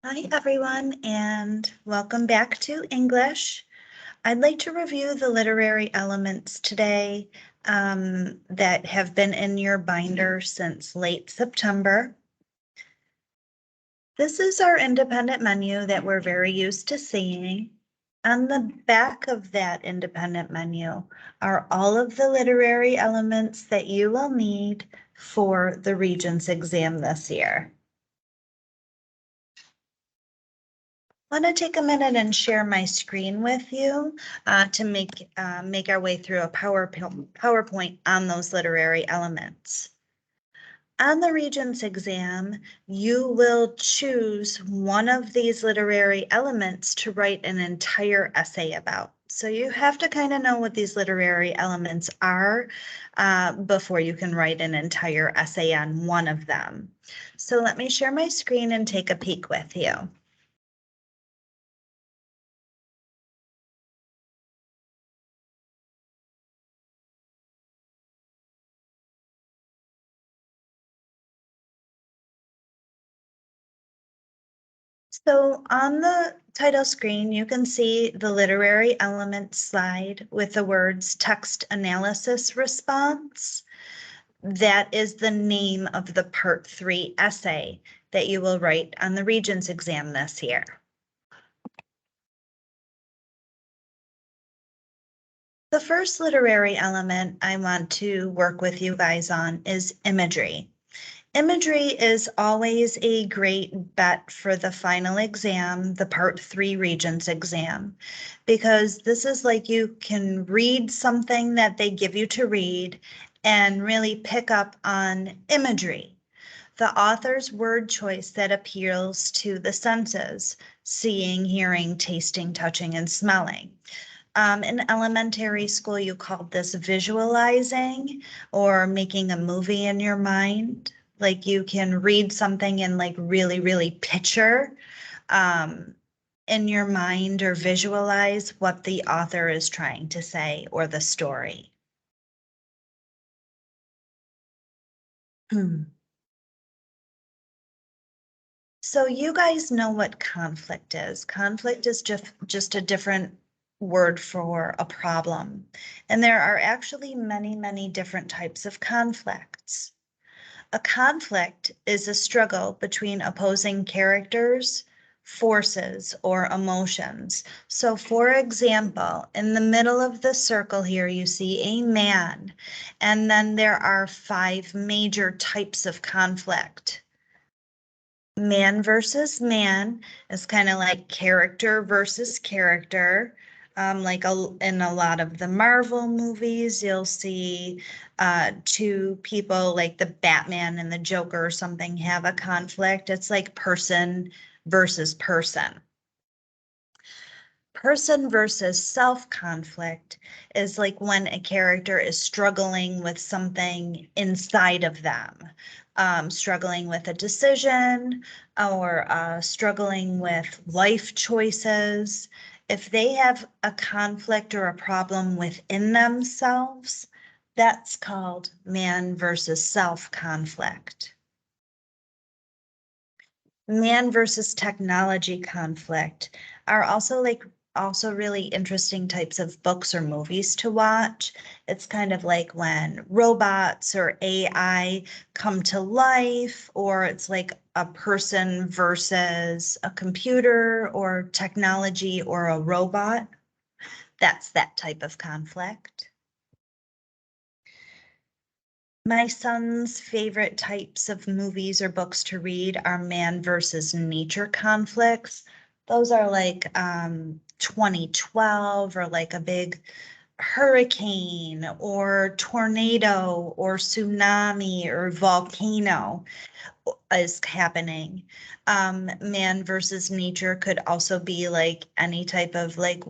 Hi, everyone, and welcome back to English. I'd like to review the literary elements today that have been in your binder since late September. This is our independent menu that we're very used to seeing. On the back of that independent menu are all of the literary elements that you will need for the Regents exam this year. I want to take a minute and share my screen with you to make our way through a PowerPoint on those literary elements. On the Regents exam, you will choose one of these literary elements to write an entire essay about. So you have to kind of know what these literary elements are before you can write an entire essay on one of them. So let me share my screen and take a peek with you. So on the title screen, you can see the literary element slide with the words text analysis response. That is the name of the part 3 essay that you will write on the Regents exam this year. The first literary element I want to work with you guys on is imagery. Imagery is always a great bet for the final exam, the part 3 Regents exam, because this is like you can read something that they give you to read and really pick up on imagery. The author's word choice that appeals to the senses, seeing, hearing, tasting, touching, and smelling. In elementary school, you called this visualizing or making a movie in your mind. Like you can read something and like really picture in your mind or visualize what the author is trying to say or the story. So you guys know what conflict is. Conflict is just a different word for a problem. And there are actually many different types of conflicts. A conflict is a struggle between opposing characters, forces, or emotions. So for example, in the middle of the circle here, you see a man, and then there are 5 major types of conflict. Man versus man is kind of like character versus character. In a lot of the Marvel movies, you'll see 2 people like the Batman and the Joker or something have a conflict. It's like person versus person. Person versus self conflict is like when a character is struggling with something inside of them, struggling with a decision or struggling with life choices. If they have a conflict or a problem within themselves, that's called man versus self conflict. Man versus technology conflict are also really interesting types of books or movies to watch. It's kind of like when robots or AI come to life, or it's like a person versus a computer or technology or a robot. That's that type of conflict. My son's favorite types of movies or books to read are man versus nature conflicts. Those are like 2012 or like a big hurricane or tornado or tsunami or volcano is happening. Man versus nature could also be like any type of like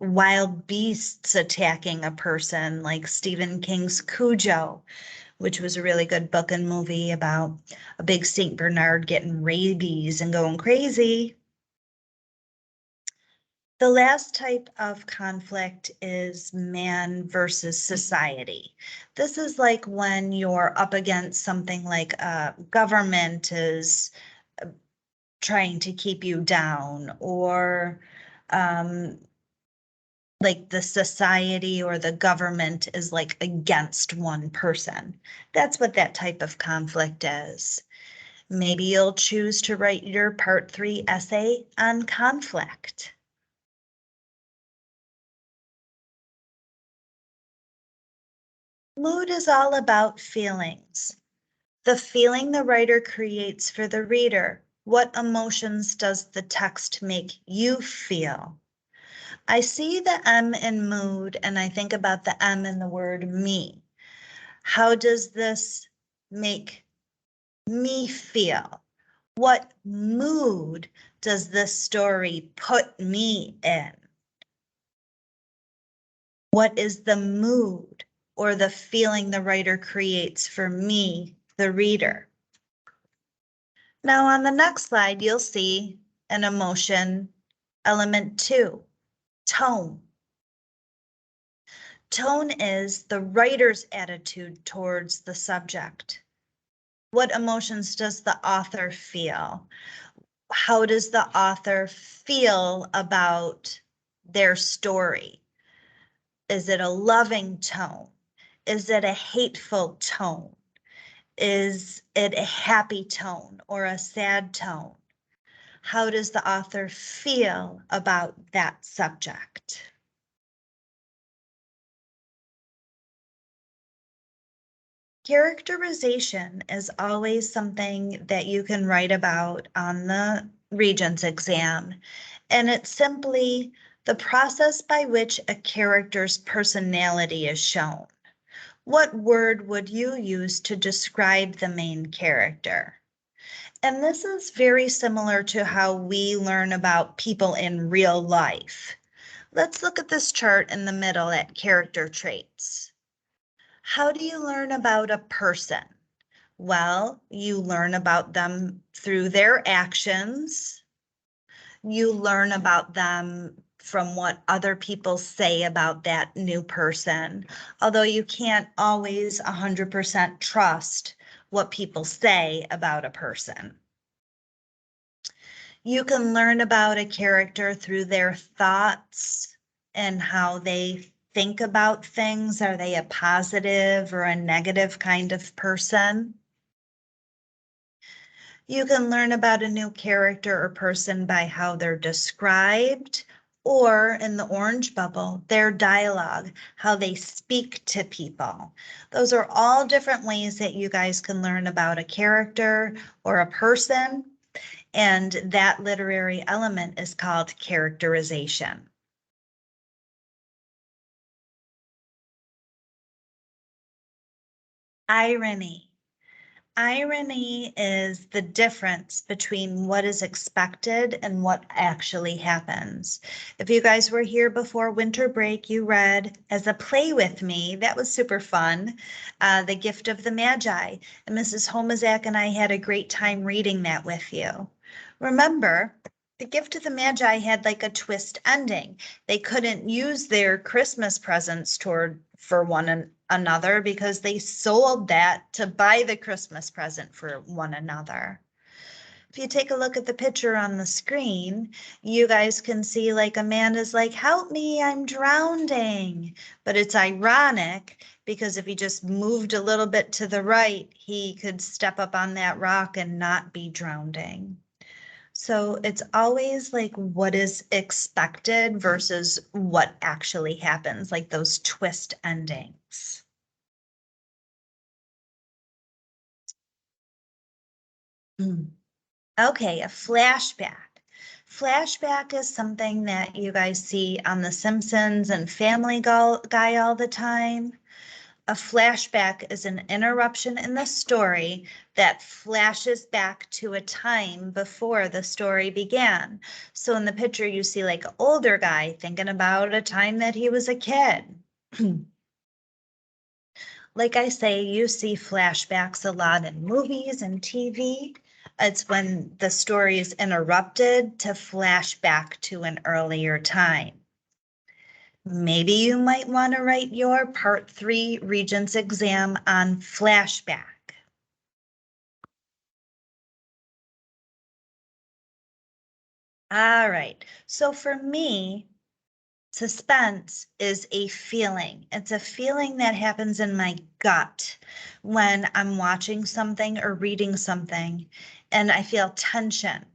wild beasts attacking a person, like Stephen King's Cujo, which was a really good book and movie about a big St. Bernard getting rabies and going crazy. The last type of conflict is man versus society. This is like when you're up against something like government is trying to keep you down, or like the society or the government is like against one person. That's what that type of conflict is. Maybe you'll choose to write your part 3 essay on conflict. Mood is all about feelings. The feeling the writer creates for the reader. What emotions does the text make you feel? I see the M in mood and I think about the M in the word me. How does this make me feel? What mood does this story put me in? What is the mood or the feeling the writer creates for me, the reader? Now on the next slide, you'll see an emotion, element 2, tone. Tone is the writer's attitude towards the subject. What emotions does the author feel? How does the author feel about their story? Is it a loving tone? Is it a hateful tone? Is it a happy tone or a sad tone? How does the author feel about that subject? Characterization is always something that you can write about on the Regents exam, and it's simply the process by which a character's personality is shown. What word would you use to describe the main character? And this is very similar to how we learn about people in real life. Let's look at this chart in the middle at character traits. How do you learn about a person? Well, you learn about them through their actions. You learn about them from what other people say about that new person, although you can't always 100% trust what people say about a person. You can learn about a character through their thoughts and how they think about things. Are they a positive or a negative kind of person? You can learn about a new character or person by how they're described, or in the orange bubble, their dialogue, how they speak to people. Those are all different ways that you guys can learn about a character or a person, and that literary element is called characterization. Irony. Irony is the difference between what is expected and what actually happens. If you guys were here before winter break, you read As a Play With Me. That was super fun. The Gift of the Magi. And Mrs. Homazak and I had a great time reading that with you. Remember, The Gift of the Magi had like a twist ending. They couldn't use their Christmas presents for one another because they sold that to buy the Christmas present for one another. If you take a look at the picture on the screen, you guys can see like Amanda's like, help me, I'm drowning. But it's ironic because if he just moved a little bit to the right, he could step up on that rock and not be drowning. So it's always like what is expected versus what actually happens, like those twist endings. Okay, a flashback. Flashback is something that you guys see on The Simpsons and Family Guy all the time. A flashback is an interruption in the story that flashes back to a time before the story began. So in the picture, you see like an older guy thinking about a time that he was a kid. Like I say, you see flashbacks a lot in movies and TV. It's when the story is interrupted to flash back to an earlier time. Maybe you might want to write your Part 3 Regents exam on flashback. All right. So for me, suspense is a feeling. It's a feeling that happens in my gut when I'm watching something or reading something and I feel tension.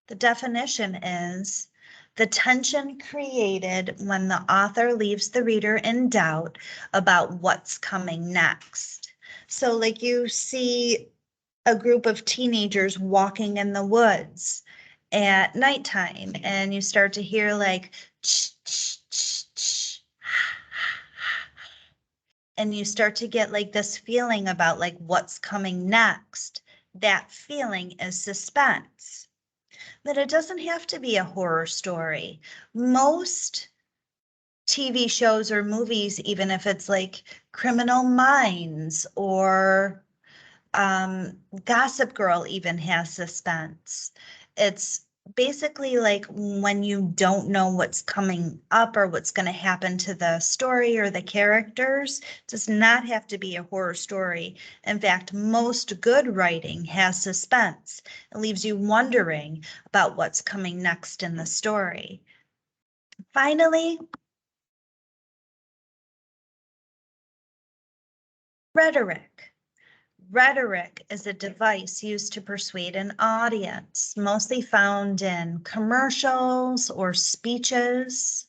The definition is the tension created when the author leaves the reader in doubt about what's coming next. So, like, you see a group of teenagers walking in the woods at nighttime, and you start to hear like, and you start to get like this feeling about like what's coming next. That feeling is suspense. That it doesn't have to be a horror story. Most TV shows or movies, even if it's like Criminal Minds or Gossip Girl, even has suspense. It's basically like when you don't know what's coming up or what's going to happen to the story or the characters. It does not have to be a horror story. In fact, most good writing has suspense. It leaves you wondering about what's coming next in the story. Finally, rhetoric. Rhetoric is a device used to persuade an audience, mostly found in commercials or speeches.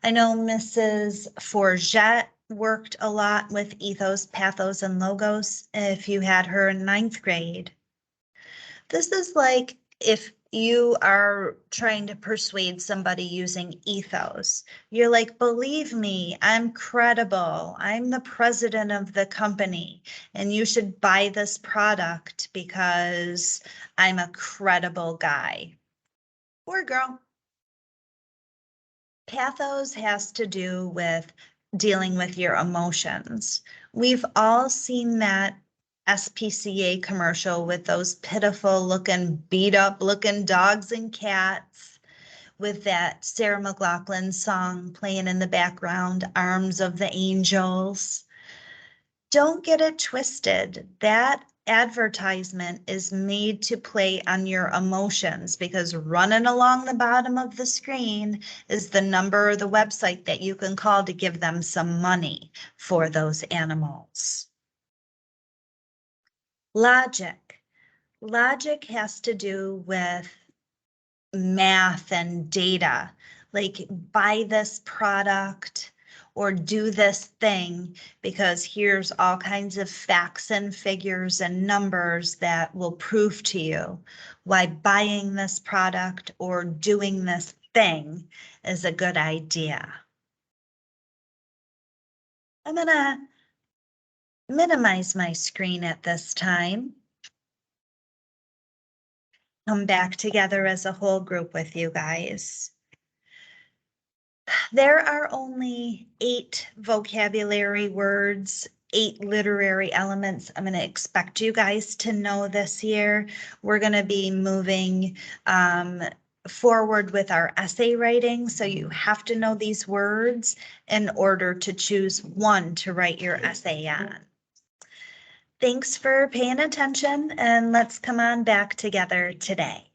I know Mrs. Forget worked a lot with ethos, pathos, and logos if you had her in ninth grade. This is like if you are trying to persuade somebody using ethos. You're like, believe me, I'm credible. I'm the president of the company, and you should buy this product because I'm a credible guy or girl. Pathos has to do with dealing with your emotions. We've all seen that SPCA commercial with those pitiful looking, beat up looking dogs and cats with that Sarah McLachlan song playing in the background, Arms of the Angels. Don't get it twisted. That advertisement is made to play on your emotions because running along the bottom of the screen is the number or the website that you can call to give them some money for those animals. Logic. Logic has to do with math and data, like buy this product or do this thing because here's all kinds of facts and figures and numbers that will prove to you why buying this product or doing this thing is a good idea. I'm gonna minimize my screen at this time. Come back together as a whole group with you guys. There are only 8 vocabulary words, 8 literary elements I'm going to expect you guys to know this year. We're going to be moving forward with our essay writing, so you have to know these words in order to choose one to write your essay on. Thanks for paying attention, and let's come on back together today.